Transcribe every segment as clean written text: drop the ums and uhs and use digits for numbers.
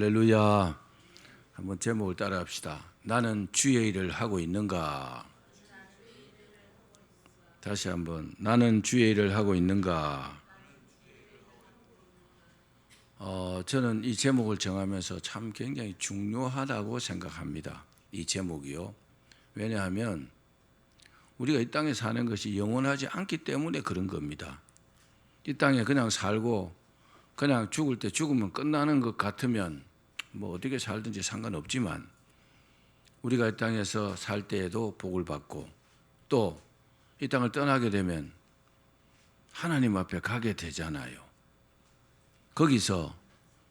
할렐루야. 한번 제목을 따라합시다. 나는 주의 일을 하고 있는가? 다시 한번. 나는 주의 일을 하고 있는가? 저는 이 제목을 정하면서 참 굉장히 중요하다고 생각합니다. 이 제목이요. 왜냐하면 우리가 이 땅에 사는 것이 영원하지 않기 때문에 그런 겁니다. 이 땅에 그냥 살고 그냥 죽을 때 죽으면 끝나는 것 같으면 뭐 어떻게 살든지 상관없지만 우리가 이 땅에서 살 때에도 복을 받고 또 이 땅을 떠나게 되면 하나님 앞에 가게 되잖아요. 거기서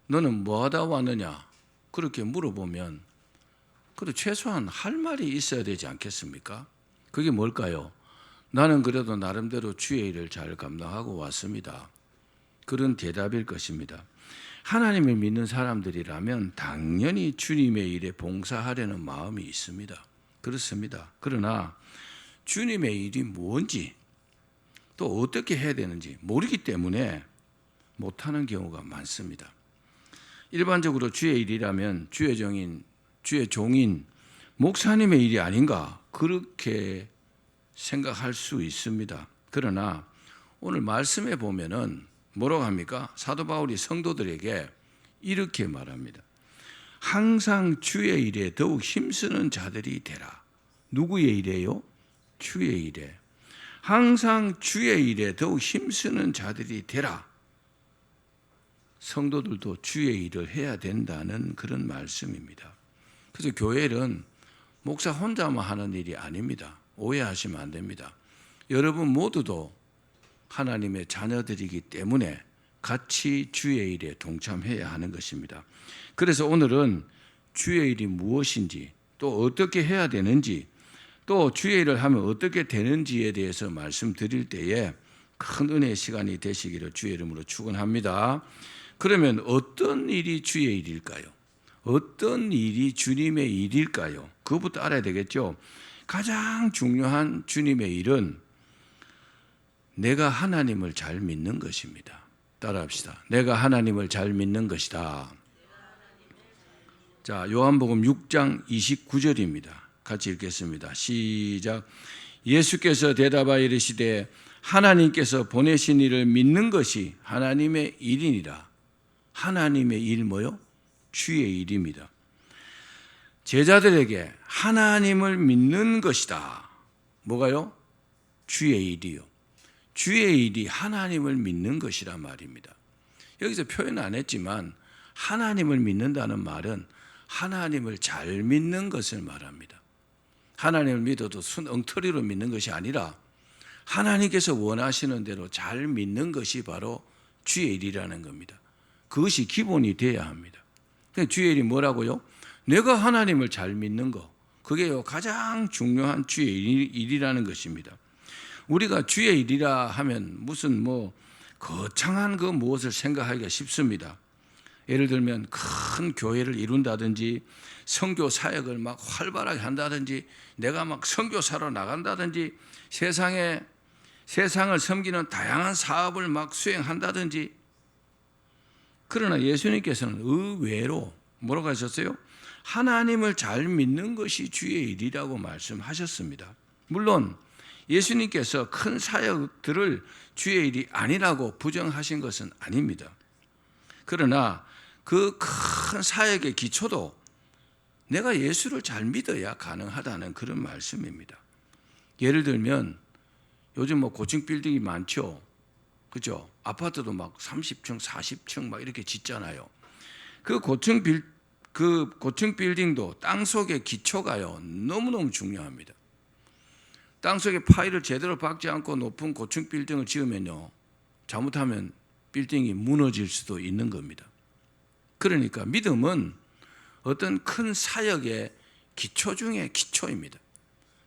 너는 뭐 하다 왔느냐 그렇게 물어보면 그래도 최소한 할 말이 있어야 되지 않겠습니까? 그게 뭘까요? 나는 그래도 나름대로 주의 일을 잘 감당하고 왔습니다. 그런 대답일 것입니다. 하나님을 믿는 사람들이라면 당연히 주님의 일에 봉사하려는 마음이 있습니다. 그렇습니다. 그러나 주님의 일이 뭔지 또 어떻게 해야 되는지 모르기 때문에 못하는 경우가 많습니다. 일반적으로 주의 일이라면 주의 종인 목사님의 일이 아닌가 그렇게 생각할 수 있습니다. 그러나 오늘 말씀에 보면은 뭐라고 합니까? 사도 바울이 성도들에게 이렇게 말합니다. 항상 주의 일에 더욱 힘쓰는 자들이 되라. 누구의 일에요? 주의 일에. 항상 주의 일에 더욱 힘쓰는 자들이 되라. 성도들도 주의 일을 해야 된다는 그런 말씀입니다. 그래서 교회 일은 목사 혼자만 하는 일이 아닙니다. 오해하시면 안 됩니다. 여러분 모두도 하나님의 자녀들이기 때문에 같이 주의 일에 동참해야 하는 것입니다. 그래서 오늘은 주의 일이 무엇인지 또 어떻게 해야 되는지 또 주의 일을 하면 어떻게 되는지에 대해서 말씀드릴 때에 큰 은혜의 시간이 되시기를 주의 이름으로 축원합니다. 그러면 어떤 일이 주의 일일까요? 어떤 일이 주님의 일일까요? 그것부터 알아야 되겠죠. 가장 중요한 주님의 일은 내가 하나님을 잘 믿는 것입니다. 따라합시다. 내가 하나님을 잘 믿는 것이다. 자, 요한복음 6장 29절입니다. 같이 읽겠습니다. 시작. 예수께서 대답하여 이르시되 하나님께서 보내신 이를 믿는 것이 하나님의 일이니라. 하나님의 일 뭐요? 주의 일입니다. 제자들에게 하나님을 믿는 것이다. 뭐가요? 주의 일이요. 주의 일이 하나님을 믿는 것이란 말입니다. 여기서 표현 안 했지만 하나님을 믿는다는 말은 하나님을 잘 믿는 것을 말합니다. 하나님을 믿어도 순 엉터리로 믿는 것이 아니라 하나님께서 원하시는 대로 잘 믿는 것이 바로 주의 일이라는 겁니다. 그것이 기본이 되어야 합니다. 주의 일이 뭐라고요? 내가 하나님을 잘 믿는 것, 그게 가장 중요한 주의 일이라는 것입니다. 우리가 주의 일이라 하면 무슨 거창한 그 무엇을 생각하기가 쉽습니다. 예를 들면 큰 교회를 이룬다든지 선교 사역을 막 활발하게 한다든지 내가 막 선교사로 나간다든지 세상을 섬기는 다양한 사업을 막 수행한다든지. 그러나 예수님께서는 의외로 뭐라고 하셨어요? 하나님을 잘 믿는 것이 주의 일이라고 말씀하셨습니다. 물론 예수님께서 큰 사역들을 주의 일이 아니라고 부정하신 것은 아닙니다. 그러나 그 큰 사역의 기초도 내가 예수를 잘 믿어야 가능하다는 그런 말씀입니다. 예를 들면 요즘 고층 빌딩이 많죠. 그죠? 아파트도 막 30층, 40층 막 이렇게 짓잖아요. 그 고층 빌딩도 땅속의 기초가요. 너무너무 중요합니다. 땅속에 파일을 제대로 박지 않고 높은 고층 빌딩을 지으면요. 잘못하면 빌딩이 무너질 수도 있는 겁니다. 그러니까 믿음은 어떤 큰 사역의 기초 중에 기초입니다.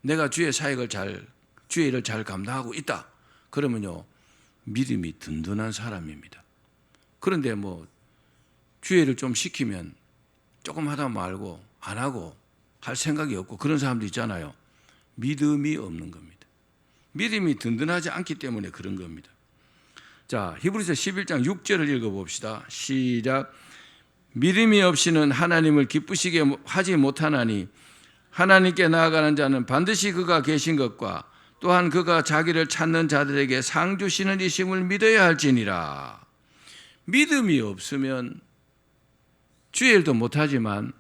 내가 주의 일을 잘 감당하고 있다. 그러면요. 믿음이 든든한 사람입니다. 그런데 주의 일을 좀 시키면 조금 하다 말고 안 하고 할 생각이 없고 그런 사람도 있잖아요. 믿음이 없는 겁니다. 믿음이 든든하지 않기 때문에 그런 겁니다. 자, 히브리서 11장 6절을 읽어봅시다. 시작. 믿음이 없이는 하나님을 기쁘시게 하지 못하나니 하나님께 나아가는 자는 반드시 그가 계신 것과 또한 그가 자기를 찾는 자들에게 상 주시는 이심을 믿어야 할지니라. 믿음이 없으면 주의 일도 못하지만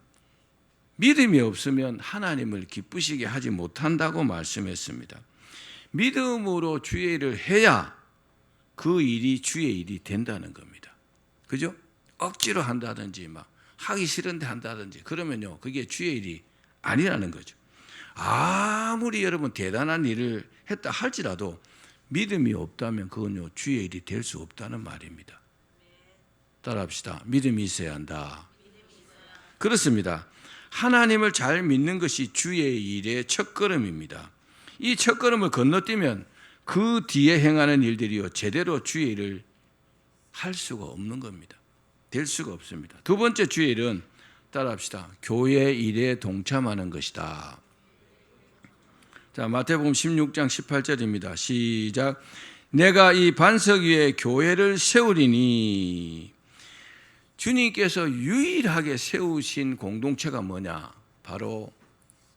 믿음이 없으면 하나님을 기쁘시게 하지 못한다고 말씀했습니다. 믿음으로 주의 일을 해야 그 일이 주의 일이 된다는 겁니다. 그죠? 억지로 한다든지 막 하기 싫은데 한다든지 그러면요 그게 주의 일이 아니라는 거죠. 아무리 여러분 대단한 일을 했다 할지라도 믿음이 없다면 그건요 주의 일이 될 수 없다는 말입니다. 따라합시다. 믿음이 있어야 한다. 그렇습니다. 하나님을 잘 믿는 것이 주의 일의 첫걸음입니다. 이 첫걸음을 건너뛰면 그 뒤에 행하는 일들이요 제대로 주의 일을 할 수가 없는 겁니다. 될 수가 없습니다. 두 번째 주의 일은 따라합시다. 교회 일에 동참하는 것이다. 자, 마태복음 16장 18절입니다. 시작. 내가 이 반석 위에 교회를 세우리니. 주님께서 유일하게 세우신 공동체가 뭐냐? 바로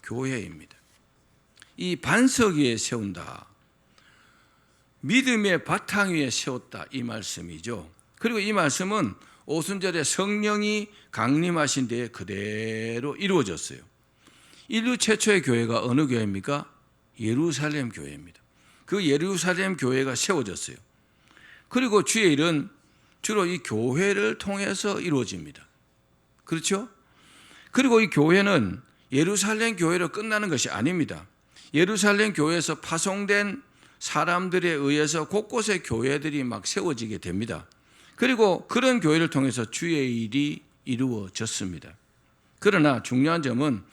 교회입니다. 이 반석 위에 세운다. 믿음의 바탕 위에 세웠다. 이 말씀이죠. 그리고 이 말씀은 오순절에 성령이 강림하신 데에 그대로 이루어졌어요. 인류 최초의 교회가 어느 교회입니까? 예루살렘 교회입니다. 그 예루살렘 교회가 세워졌어요. 그리고 주의 일은 주로 이 교회를 통해서 이루어집니다. 그렇죠? 그리고 이 교회는 예루살렘 교회로 끝나는 것이 아닙니다. 예루살렘 교회에서 파송된 사람들에 의해서 곳곳에 교회들이 막 세워지게 됩니다. 그리고 그런 교회를 통해서 주의 일이 이루어졌습니다. 그러나 중요한 점은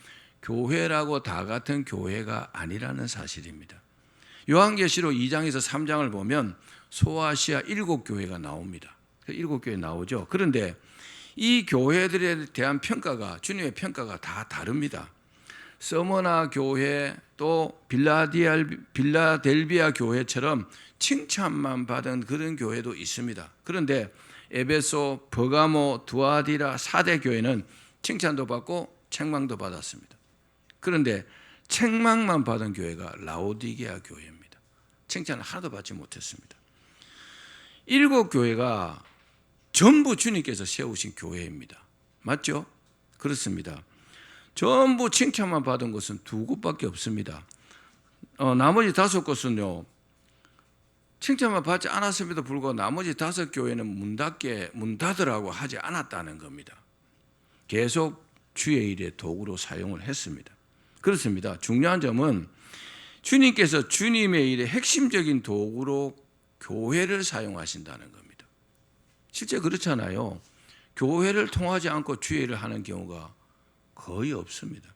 교회라고 다 같은 교회가 아니라는 사실입니다. 요한계시록 2장에서 3장을 보면 소아시아 7교회가 나옵니다. 7교회 나오죠. 그런데 이 교회들에 대한 평가가 주님의 평가가 다 다릅니다. 서머나 교회 또 빌라델비아 교회처럼 칭찬만 받은 그런 교회도 있습니다. 그런데 에베소, 버가모, 두아디라 4대 교회는 칭찬도 받고 책망도 받았습니다. 그런데 책망만 받은 교회가 라오디게아 교회입니다. 칭찬을 하나도 받지 못했습니다. 7교회가 전부 주님께서 세우신 교회입니다. 맞죠? 그렇습니다. 전부 칭찬만 받은 곳은 2곳밖에 없습니다. 나머지 5곳은요 칭찬만 받지 않았음에도 불구하고 나머지 5교회는 문 닫으라고 하지 않았다는 겁니다. 계속 주의 일의 도구로 사용을 했습니다. 그렇습니다. 중요한 점은 주님께서 주님의 일의 핵심적인 도구로 교회를 사용하신다는 겁니다. 실제 그렇잖아요. 교회를 통하지 않고 주의 일을 하는 경우가 거의 없습니다.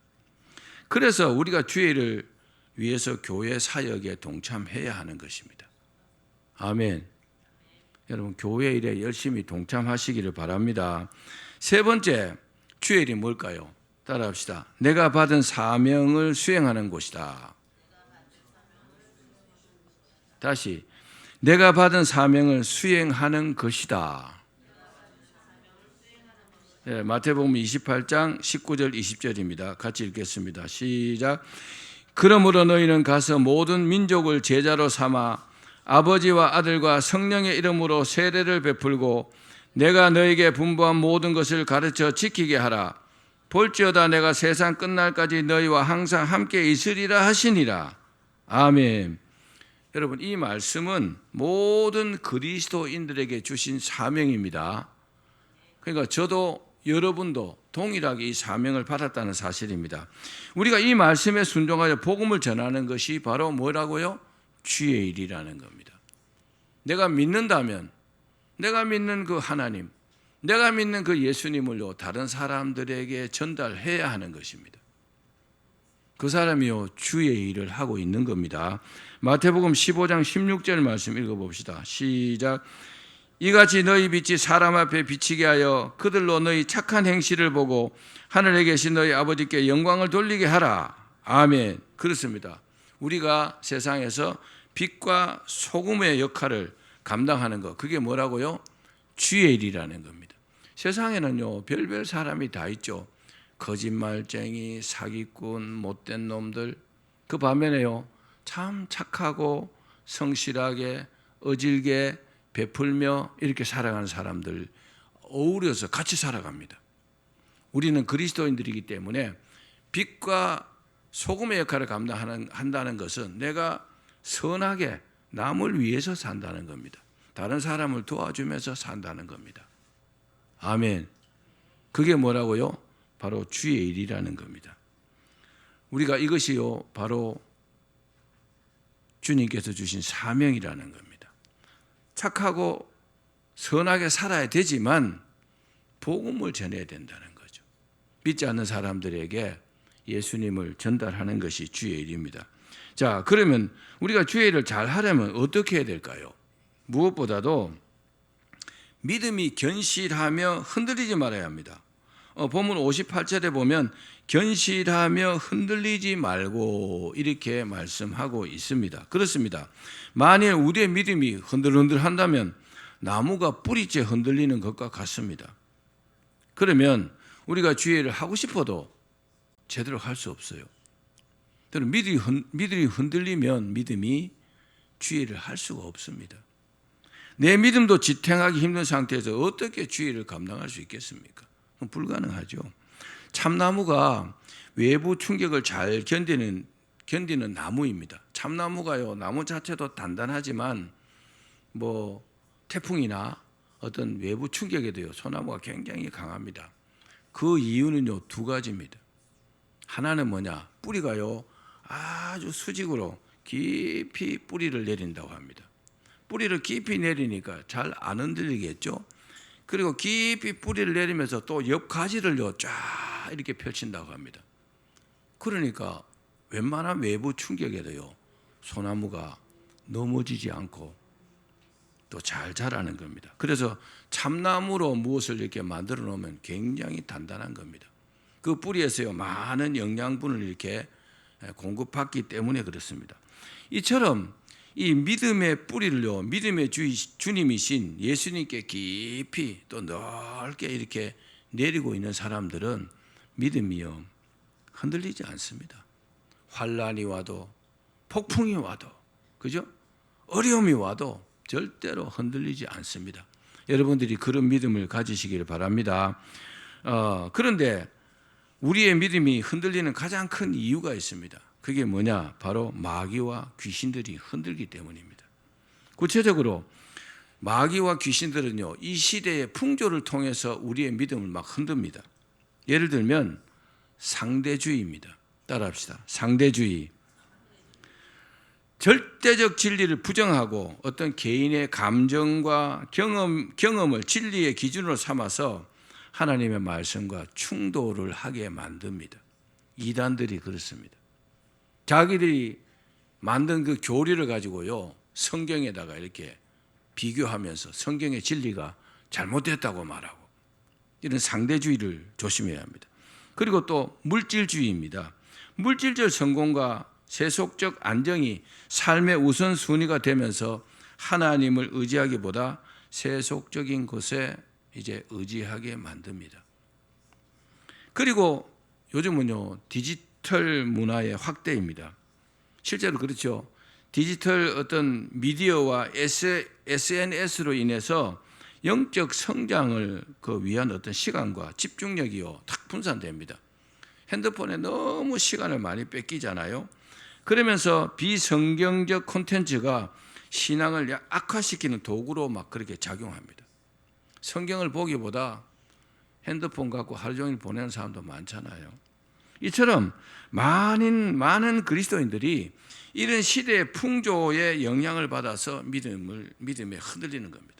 그래서 우리가 주의 일을 위해서 교회 사역에 동참해야 하는 것입니다. 아멘. 여러분 교회 일에 열심히 동참하시기를 바랍니다. 세 번째 주의 일이 뭘까요? 따라합시다. 내가 받은 사명을 수행하는 곳이다. 다시 내가 받은 사명을 수행하는 것이다. 네, 마태복음 28장 19절 20절입니다. 같이 읽겠습니다. 시작. 그러므로 너희는 가서 모든 민족을 제자로 삼아 아버지와 아들과 성령의 이름으로 세례를 베풀고 내가 너에게 분부한 모든 것을 가르쳐 지키게 하라. 볼지어다 내가 세상 끝날까지 너희와 항상 함께 있으리라 하시니라. 아멘. 여러분 이 말씀은 모든 그리스도인들에게 주신 사명입니다. 그러니까 저도 여러분도 동일하게 이 사명을 받았다는 사실입니다. 우리가 이 말씀에 순종하여 복음을 전하는 것이 바로 뭐라고요? 주의 일이라는 겁니다. 내가 믿는다면 내가 믿는 그 하나님, 내가 믿는 그 예수님을요 다른 사람들에게 전달해야 하는 것입니다. 그 사람이요 주의 일을 하고 있는 겁니다. 마태복음 15장 16절 말씀 읽어봅시다. 시작. 이같이 너희 빛이 사람 앞에 비치게 하여 그들로 너희 착한 행실을 보고 하늘에 계신 너희 아버지께 영광을 돌리게 하라. 아멘. 그렇습니다. 우리가 세상에서 빛과 소금의 역할을 감당하는 것, 그게 뭐라고요? 주의 일이라는 겁니다. 세상에는요 별별 사람이 다 있죠. 거짓말쟁이, 사기꾼, 못된 놈들. 그 반면에요 참 착하고 성실하게 어질게 베풀며 이렇게 살아가는 사람들 어우러서 같이 살아갑니다. 우리는 그리스도인들이기 때문에 빛과 소금의 역할을 감당한다는 것은 내가 선하게 남을 위해서 산다는 겁니다. 다른 사람을 도와주면서 산다는 겁니다. 아멘. 그게 뭐라고요? 바로 주의 일이라는 겁니다. 우리가 이것이요 바로 주님께서 주신 사명이라는 겁니다. 착하고 선하게 살아야 되지만 복음을 전해야 된다는 거죠. 믿지 않는 사람들에게 예수님을 전달하는 것이 주의 일입니다. 자, 그러면 우리가 주의 일을 잘 하려면 어떻게 해야 될까요? 무엇보다도 믿음이 견실하며 흔들리지 말아야 합니다. 본문 58절에 보면 견실하며 흔들리지 말고 이렇게 말씀하고 있습니다. 그렇습니다. 만일 우리의 믿음이 흔들흔들한다면 나무가 뿌리째 흔들리는 것과 같습니다. 그러면 우리가 주의 일을 하고 싶어도 제대로 할 수 없어요. 믿음이 흔들리면 믿음이 주의 일을 할 수가 없습니다. 내 믿음도 지탱하기 힘든 상태에서 어떻게 주의 일을 감당할 수 있겠습니까? 불가능하죠. 참나무가 외부 충격을 잘 견디는 나무입니다. 참나무가요, 나무 자체도 단단하지만 태풍이나 어떤 외부 충격에도요, 소나무가 굉장히 강합니다. 그 이유는요, 두 가지입니다. 하나는 뭐냐? 뿌리가요, 아주 수직으로 깊이 뿌리를 내린다고 합니다. 뿌리를 깊이 내리니까 잘 안 흔들리겠죠? 그리고 깊이 뿌리를 내리면서 또 옆 가지를요, 쫙 이렇게 펼친다고 합니다. 그러니까 웬만한 외부 충격에도요, 소나무가 넘어지지 않고 또 잘 자라는 겁니다. 그래서 참나무로 무엇을 이렇게 만들어 놓으면 굉장히 단단한 겁니다. 그 뿌리에서요, 많은 영양분을 이렇게 공급받기 때문에 그렇습니다. 이처럼 이 믿음의 뿌리를요, 믿음의 주님이신 예수님께 깊이 또 넓게 이렇게 내리고 있는 사람들은 믿음이요, 흔들리지 않습니다. 환란이 와도 폭풍이 와도, 그죠? 어려움이 와도 절대로 흔들리지 않습니다. 여러분들이 그런 믿음을 가지시기를 바랍니다. 그런데 우리의 믿음이 흔들리는 가장 큰 이유가 있습니다. 그게 뭐냐? 바로 마귀와 귀신들이 흔들기 때문입니다. 구체적으로 마귀와 귀신들은요, 이 시대의 풍조를 통해서 우리의 믿음을 막 흔듭니다. 예를 들면 상대주의입니다. 따라합시다. 상대주의. 절대적 진리를 부정하고 어떤 개인의 감정과 경험을 진리의 기준으로 삼아서 하나님의 말씀과 충돌을 하게 만듭니다. 이단들이 그렇습니다. 자기들이 만든 그 교리를 가지고요, 성경에다가 이렇게 비교하면서 성경의 진리가 잘못됐다고 말하고, 이런 상대주의를 조심해야 합니다. 그리고 또 물질주의입니다. 물질적 성공과 세속적 안정이 삶의 우선순위가 되면서 하나님을 의지하기보다 세속적인 것에 이제 의지하게 만듭니다. 그리고 요즘은요, 디지털 문화의 확대입니다. 실제로 그렇죠. 디지털 어떤 미디어와 SNS로 인해서 영적 성장을 위한 어떤 시간과 집중력이요, 탁 분산됩니다. 핸드폰에 너무 시간을 많이 뺏기잖아요. 그러면서 비성경적 콘텐츠가 신앙을 악화시키는 도구로 막 그렇게 작용합니다. 성경을 보기보다 핸드폰 갖고 하루 종일 보내는 사람도 많잖아요. 이처럼 많은 그리스도인들이 이런 시대의 풍조의 영향을 받아서 믿음에 흔들리는 겁니다.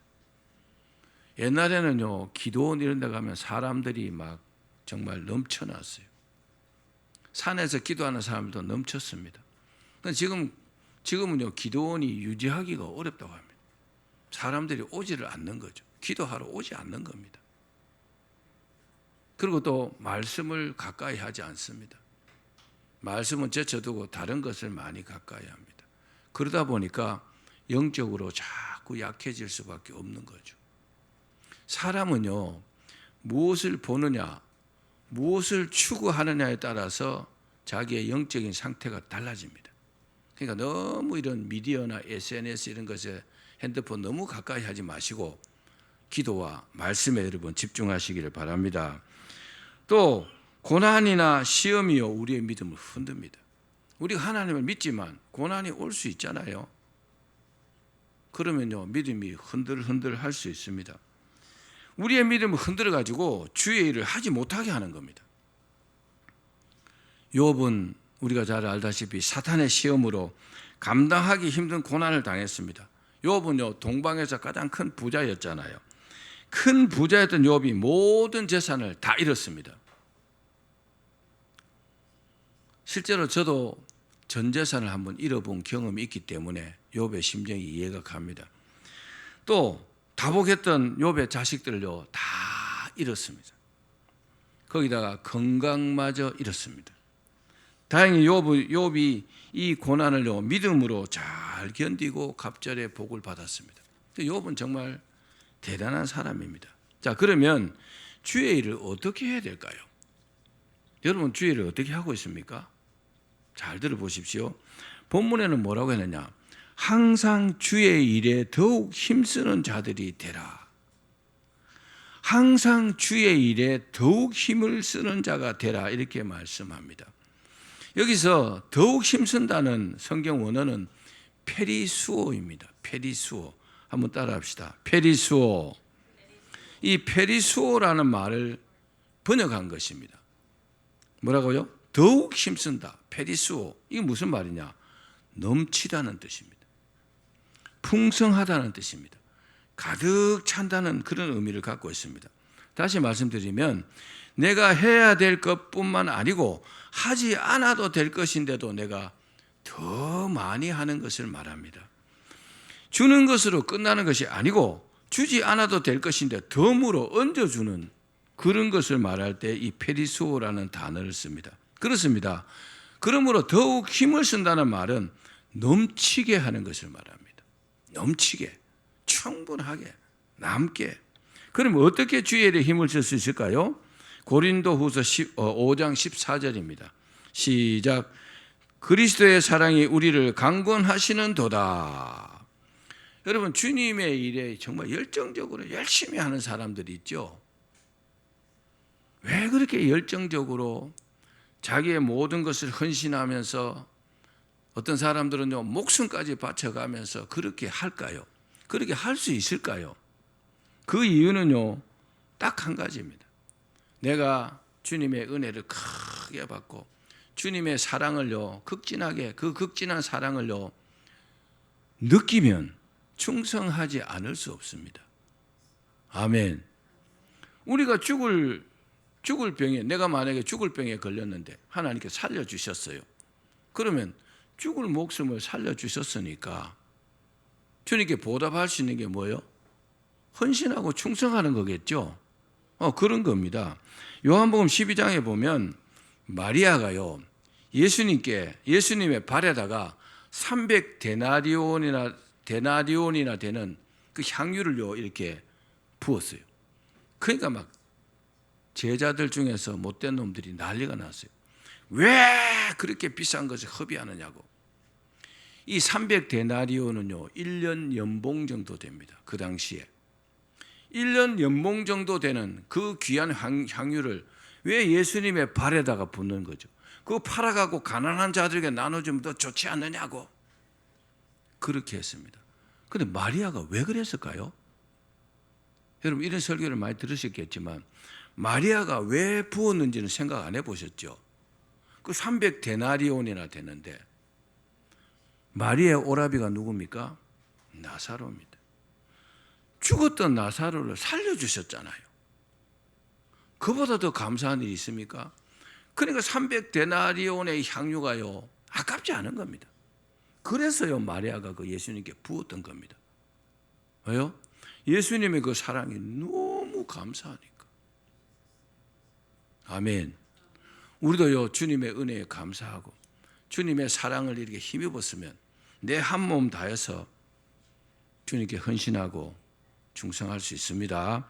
옛날에는요, 기도원 이런 데 가면 사람들이 막 정말 넘쳐났어요. 산에서 기도하는 사람들도 넘쳤습니다. 지금은요, 기도원이 유지하기가 어렵다고 합니다. 사람들이 오지를 않는 거죠. 기도하러 오지 않는 겁니다. 그리고 또 말씀을 가까이 하지 않습니다. 말씀은 제쳐두고 다른 것을 많이 가까이 합니다. 그러다 보니까 영적으로 자꾸 약해질 수밖에 없는 거죠. 사람은요, 무엇을 보느냐, 무엇을 추구하느냐에 따라서 자기의 영적인 상태가 달라집니다. 그러니까 너무 이런 미디어나 SNS 이런 것에 핸드폰 너무 가까이 하지 마시고 기도와 말씀에 여러분 집중하시기를 바랍니다. 또 고난이나 시험이요 우리의 믿음을 흔듭니다. 우리가 하나님을 믿지만 고난이 올 수 있잖아요. 그러면요 믿음이 흔들흔들 할 수 있습니다. 우리의 믿음을 흔들어 가지고 주의 일을 하지 못하게 하는 겁니다. 욥은 우리가 잘 알다시피 사탄의 시험으로 감당하기 힘든 고난을 당했습니다. 욥은요 동방에서 가장 큰 부자였잖아요. 큰 부자였던 욥이 모든 재산을 다 잃었습니다. 실제로 저도 전 재산을 한번 잃어본 경험이 있기 때문에 욥의 심정이 이해가 갑니다. 또 다복했던 욥의 자식들을요 다 잃었습니다. 거기다가 건강마저 잃었습니다. 다행히 욥이 이 고난을요 믿음으로 잘 견디고 갑절의 복을 받았습니다. 욥은 정말 대단한 사람입니다. 자, 그러면 주의 일을 어떻게 해야 될까요? 여러분 주의 일을 어떻게 하고 있습니까? 잘 들어보십시오. 본문에는 뭐라고 했느냐? 항상 주의 일에 더욱 힘쓰는 자들이 되라. 항상 주의 일에 더욱 힘을 쓰는 자가 되라 이렇게 말씀합니다. 여기서 더욱 힘쓴다는 성경 원어는 페리수오입니다. 페리수오. 한번 따라합시다. 페리수오. 이 페리수오라는 말을 번역한 것입니다. 뭐라고요? 더욱 힘쓴다. 페리수오. 이게 무슨 말이냐? 넘치다는 뜻입니다. 풍성하다는 뜻입니다. 가득 찬다는 그런 의미를 갖고 있습니다. 다시 말씀드리면 내가 해야 될 것뿐만 아니고 하지 않아도 될 것인데도 내가 더 많이 하는 것을 말합니다. 주는 것으로 끝나는 것이 아니고 주지 않아도 될 것인데 덤으로 얹어주는 그런 것을 말할 때 이 페리수오라는 단어를 씁니다. 그렇습니다. 그러므로 더욱 힘을 쓴다는 말은 넘치게 하는 것을 말합니다. 넘치게, 충분하게, 남게. 그럼 어떻게 주의 일에 힘을 쓸 수 있을까요? 고린도후서 5장 14절입니다. 시작. 그리스도의 사랑이 우리를 강권하시는 도다. 여러분 주님의 일에 정말 열정적으로 열심히 하는 사람들이 있죠. 왜 그렇게 열정적으로 자기의 모든 것을 헌신하면서 어떤 사람들은요 목숨까지 바쳐가면서 그렇게 할까요? 그렇게 할 수 있을까요? 그 이유는요 딱 한 가지입니다. 내가 주님의 은혜를 크게 받고 주님의 사랑을요 극진하게 그 극진한 사랑을요 느끼면 충성하지 않을 수 없습니다. 아멘. 우리가 죽을 병에 내가 만약에 죽을 병에 걸렸는데 하나님께 살려주셨어요. 그러면 죽을 목숨을 살려주셨으니까 주님께 보답할 수 있는 게 뭐예요? 헌신하고 충성하는 거겠죠. 그런 겁니다. 요한복음 12장에 보면 마리아가요 예수님의 발에다가 300데나리온이나 되는 그 향유를요 이렇게 부었어요. 그러니까 막 제자들 중에서 못된 놈들이 난리가 났어요. 왜 그렇게 비싼 것을 허비하느냐고. 이 300데나리온은요 1년 연봉 정도 됩니다. 그 당시에 1년 연봉 정도 되는 그 귀한 향유를 왜 예수님의 발에다가 붓는 거죠? 그거 팔아가고 가난한 자들에게 나눠주면 더 좋지 않느냐고 그렇게 했습니다. 그런데 마리아가 왜 그랬을까요? 여러분 이런 설교를 많이 들으셨겠지만 마리아가 왜 부었는지는 생각 안 해보셨죠? 그 300데나리온이나 되는데 마리아의 오라비가 누굽니까? 나사로입니다. 죽었던 나사로를 살려주셨잖아요. 그보다 더 감사한 일이 있습니까? 그러니까 300데나리온의 향유가요 아깝지 않은 겁니다. 그래서요 마리아가 그 예수님께 부었던 겁니다. 왜요? 예수님의 그 사랑이 너무 감사하니까. 아멘. 우리도요 주님의 은혜에 감사하고 주님의 사랑을 이렇게 힘입었으면 내 한 몸 다해서 주님께 헌신하고 충성할 수 있습니다.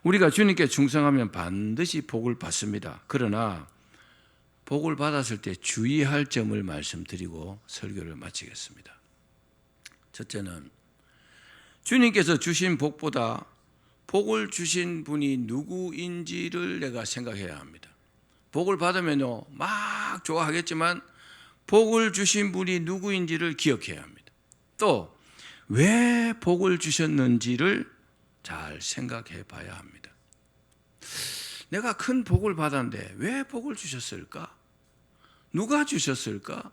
우리가 주님께 충성하면 반드시 복을 받습니다. 그러나 복을 받았을 때 주의할 점을 말씀드리고 설교를 마치겠습니다. 첫째는 주님께서 주신 복보다 복을 주신 분이 누구인지를 내가 생각해야 합니다. 복을 받으면요 막 좋아하겠지만 복을 주신 분이 누구인지를 기억해야 합니다. 또 왜 복을 주셨는지를 잘 생각해 봐야 합니다. 내가 큰 복을 받았는데 왜 복을 주셨을까? 누가 주셨을까?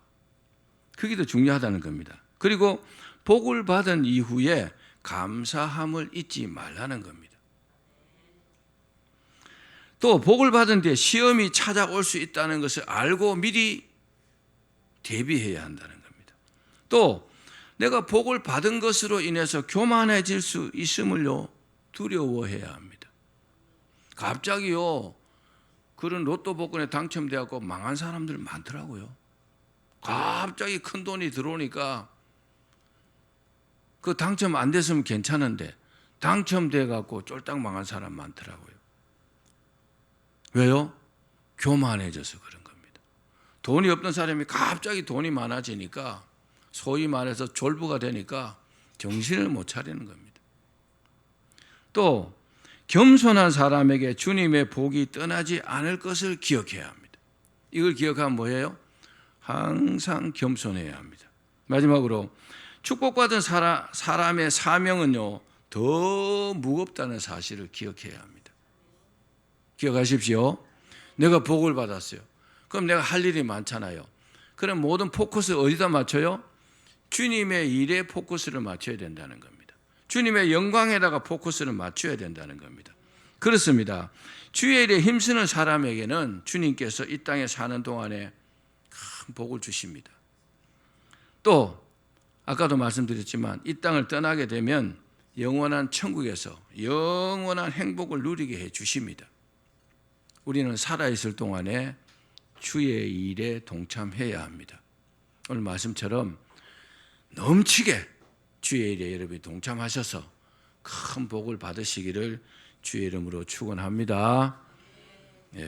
그게 더 중요하다는 겁니다. 그리고 복을 받은 이후에 감사함을 잊지 말라는 겁니다. 또 복을 받은 뒤에 시험이 찾아올 수 있다는 것을 알고 미리 대비해야 한다는 겁니다. 또 내가 복을 받은 것으로 인해서 교만해질 수 있음을요 두려워해야 합니다. 갑자기요 그런 로또 복권에 당첨되었고 망한 사람들 많더라고요. 갑자기 큰 돈이 들어오니까 그 당첨 안 됐으면 괜찮은데 당첨돼 갖고 쫄딱 망한 사람 많더라고요. 왜요? 교만해져서 그런 겁니다. 돈이 없던 사람이 갑자기 돈이 많아지니까 소위 말해서 졸부가 되니까 정신을 못 차리는 겁니다. 또 겸손한 사람에게 주님의 복이 떠나지 않을 것을 기억해야 합니다. 이걸 기억하면 뭐예요? 항상 겸손해야 합니다. 마지막으로 축복받은 사람의 사명은요 더 무겁다는 사실을 기억해야 합니다. 기억하십시오. 내가 복을 받았어요. 그럼 내가 할 일이 많잖아요. 그럼 모든 포커스 어디다 맞춰요? 주님의 일에 포커스를 맞춰야 된다는 겁니다. 주님의 영광에다가 포커스를 맞춰야 된다는 겁니다. 그렇습니다. 주의 일에 힘쓰는 사람에게는 주님께서 이 땅에 사는 동안에 큰 복을 주십니다. 또 아까도 말씀드렸지만 이 땅을 떠나게 되면 영원한 천국에서 영원한 행복을 누리게 해 주십니다. 우리는 살아있을 동안에 주의 일에 동참해야 합니다. 오늘 말씀처럼 넘치게 주의 일에 여러분이 동참하셔서 큰 복을 받으시기를 주의 이름으로 축원합니다.